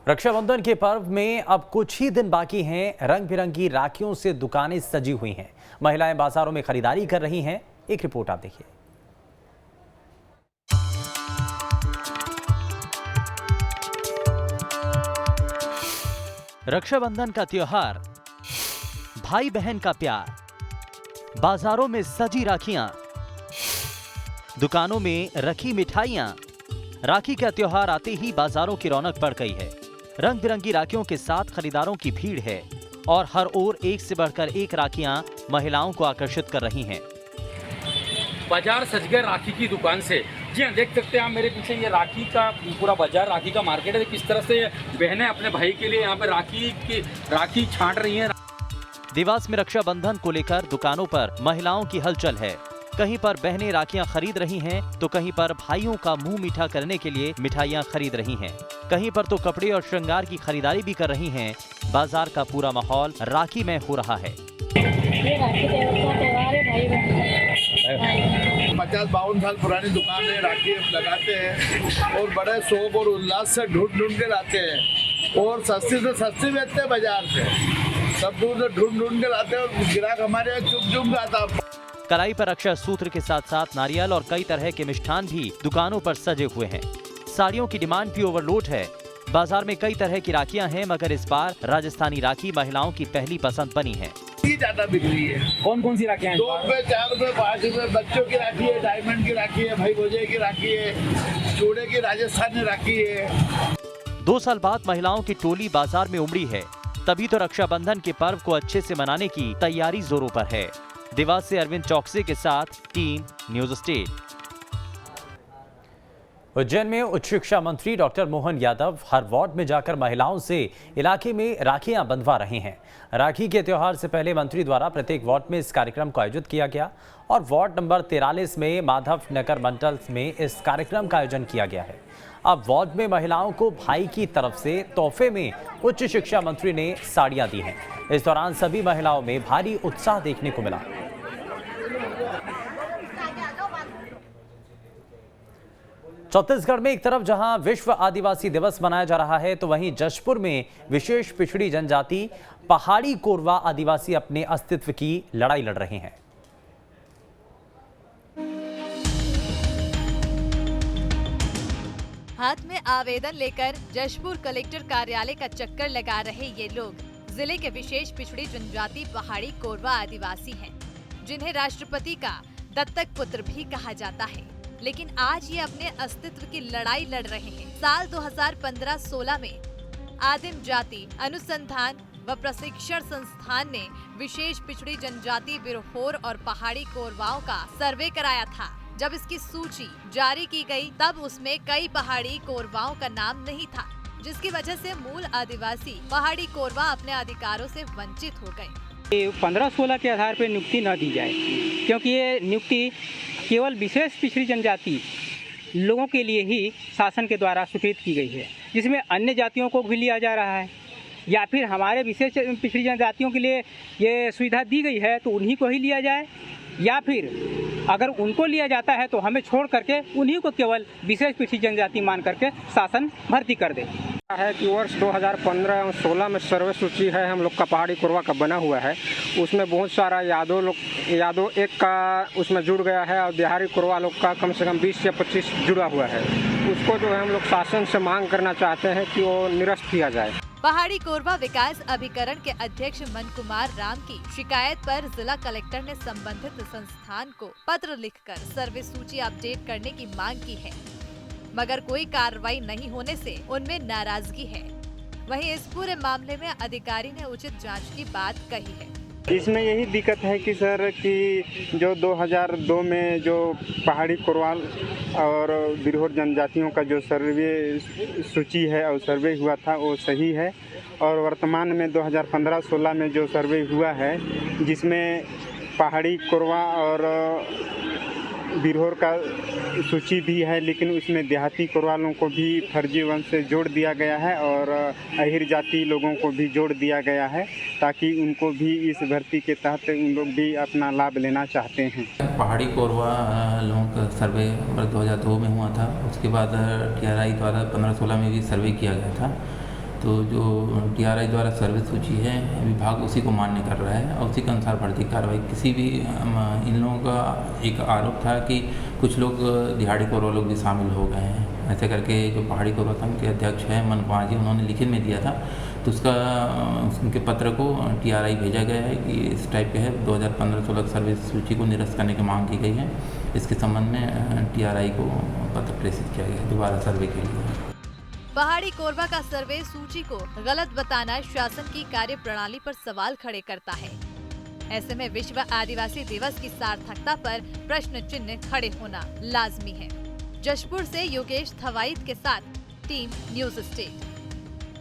रक्षाबंधन के पर्व में अब कुछ ही दिन बाकी हैं। रंग बिरंगी राखियों से दुकानें सजी हुई हैं। महिलाएं बाजारों में खरीदारी कर रही हैं। एक रिपोर्ट आप देखिए। रक्षाबंधन का त्योहार, भाई बहन का प्यार, बाजारों में सजी राखियां, दुकानों में रखी मिठाइयां। राखी का त्योहार आते ही बाजारों की रौनक बढ़ गई है। रंग बिरंगी राखियों के साथ खरीदारों की भीड़ है और हर ओर एक से बढ़कर एक राखियां महिलाओं को आकर्षित कर रही हैं। बाजार सज गए राखी की दुकान से। जी हाँ, देख सकते हैं आप मेरे पीछे ये राखी का पूरा बाजार, राखी का मार्केट है। किस तरह से बहनें अपने भाई के लिए यहाँ पे राखी छांट रही हैं। देवास में रक्षाबंधन को लेकर दुकानों पर महिलाओं की हलचल है। कहीं पर बहनें राखियां खरीद रही हैं तो कहीं पर भाइयों का मुंह मीठा करने के लिए मिठाइयां खरीद रही हैं। कहीं पर तो कपड़े और श्रृंगार की खरीदारी भी कर रही हैं। बाजार का पूरा माहौल राखी में हो रहा है। ये राखी त्योहार है भाई 50-52 साल पुरानी दुकान है। राखी लगाते हैं और बड़े शौक और उल्लास से ढूंढ के लाते हैं और सस्ती से सस्ती बेचते हैं। बाजार से सब दूर से ढूंढ के लाते हैं और ग्राहक हमारे चुप आता। कलाई पर रक्षा सूत्र के साथ साथ नारियल और कई तरह के मिष्ठान भी दुकानों पर सजे हुए हैं। साड़ियों की डिमांड भी ओवरलोड है। बाजार में कई तरह की राखियां हैं, मगर इस बार राजस्थानी राखी महिलाओं की पहली पसंद बनी है। ज्यादा बिक रही है। कौन कौन सी राखियां हैं? 2 रुपए, 4 रुपए, 5 रुपए। बच्चों की राखी है, डायमंड की राखी है, भाई भोजे की राखी है, चूड़े की राजस्थानी राखी है। 2 साल बाद महिलाओं की टोली बाजार में उमड़ी है। तभी तो रक्षाबंधन के पर्व को अच्छे से मनाने की तैयारी जोरों पर है। देवास से अरविंद चौकसी के साथ टीम न्यूज स्टेट। उज्जैन में उच्च शिक्षा मंत्री डॉक्टर मोहन यादव हर वार्ड में जाकर महिलाओं से इलाके में राखियां बंधवा रहे हैं। राखी के त्योहार से पहले मंत्री द्वारा प्रत्येक वार्ड में इस कार्यक्रम को आयोजित किया गया और वार्ड नंबर 43 में माधव नगर मंडल में इस कार्यक्रम का आयोजन किया गया है। अब वार्ड में महिलाओं को भाई की तरफ से तोहफे में उच्च शिक्षा मंत्री ने साड़ियां दी हैं। इस दौरान सभी महिलाओं में भारी उत्साह देखने को मिला। छत्तीसगढ़ में एक तरफ जहां विश्व आदिवासी दिवस मनाया जा रहा है तो वहीं जशपुर में विशेष पिछड़ी जनजाति पहाड़ी कोरवा आदिवासी अपने अस्तित्व की लड़ाई लड़ रहे हैं। हाथ में आवेदन लेकर जशपुर कलेक्टर कार्यालय का चक्कर लगा रहे ये लोग जिले के विशेष पिछड़ी जनजाति पहाड़ी कोरवा आदिवासी हैं, जिन्हें राष्ट्रपति का दत्तक पुत्र भी कहा जाता है। लेकिन आज ये अपने अस्तित्व की लड़ाई लड़ रहे हैं। साल 2015-16 में आदिम जाति अनुसंधान व प्रशिक्षण संस्थान ने विशेष पिछड़ी जनजाति बिरहोर और पहाड़ी कोरवाओं का सर्वे कराया था। जब इसकी सूची जारी की गई तब उसमें कई पहाड़ी कोरवाओं का नाम नहीं था, जिसकी वजह से मूल आदिवासी पहाड़ी कोरवा अपने अधिकारों से वंचित हो गए। 15-16 के आधार पर नियुक्ति न दी जाए, क्योंकि ये नियुक्ति केवल विशेष पिछड़ी जनजाति लोगों के लिए ही शासन के द्वारा स्वीकृत की गई है, जिसमें अन्य जातियों को भी लिया जा रहा है, या फिर हमारे विशेष पिछड़ी जनजातियों के लिए ये सुविधा दी गई है तो उन्हीं को ही लिया जाए, या फिर अगर उनको लिया जाता है तो हमें छोड़ करके उन्हीं को केवल विशेष पिछड़ी जनजाति मान करके शासन भर्ती कर दे। है कि वर्ष 2015 और 16 में सर्वे सूची है हम लोग का पहाड़ी कोरवा का बना हुआ है। उसमें बहुत सारा यादव एक का उसमें जुड़ गया है और बिहारी कोरवा लोग का कम से कम 20 या 25 जुड़ा हुआ है। उसको जो है हम लोग शासन से मांग करना चाहते हैं कि वो निरस्त किया जाए। पहाड़ी कोरवा विकास अभिकरण के अध्यक्ष मन कुमार राम की शिकायत पर जिला कलेक्टर ने संबंधित संस्थान को पत्र लिखकर सर्वे सूची अपडेट करने की मांग की है, मगर कोई कार्रवाई नहीं होने से उनमें नाराजगी है। वहीं इस पूरे मामले में अधिकारी ने उचित जांच की बात कही है। इसमें यही दिक्कत है कि सर कि जो 2002 में जो पहाड़ी कोरवाल और बिरहोर जनजातियों का जो सर्वे सूची है और सर्वे हुआ था वो सही है, और वर्तमान में 2015-16 में जो सर्वे हुआ है जिसमें पहाड़ी कोरवा और बिरहोर का सूची भी है, लेकिन उसमें देहाती कोरवालों को भी फर्जी वंश से जोड़ दिया गया है और अहिर जाति लोगों को भी जोड़ दिया गया है, ताकि उनको भी इस भर्ती के तहत उन लोग भी अपना लाभ लेना चाहते हैं। पहाड़ी कोरवा लोगों का सर्वे 2002 में हुआ था, उसके बाद TRI द्वारा 15-16 में भी सर्वे किया गया था। तो जो TRI द्वारा सर्वे सूची है विभाग उसी को मान्य कर रहा है और उसी के अनुसार भर्ती कार्रवाई। किसी भी इन लोगों का एक आरोप था कि कुछ लोग दिहाड़ी कोरवा लोग भी शामिल हो गए हैं, ऐसे करके जो पहाड़ी कोरवा संघ के अध्यक्ष है मनपाल जी, उन्होंने लिखित में दिया था, तो उसका उनके पत्र को TRI भेजा गया है कि इस टाइप के है 2015-16 सर्वे सूची को निरस्त करने की मांग की गई है। इसके संबंध में TRI को पत्र प्रेषित किया गया है दोबारा सर्वे के लिए। पहाड़ी कोरवा का सर्वे सूची को गलत बताना शासन की कार्य प्रणाली पर सवाल खड़े करता है। ऐसे में विश्व आदिवासी दिवस की सार्थकता पर प्रश्न चिन्ह खड़े होना लाजमी है। जशपुर से योगेश थवाईत के साथ टीम न्यूज स्टेट।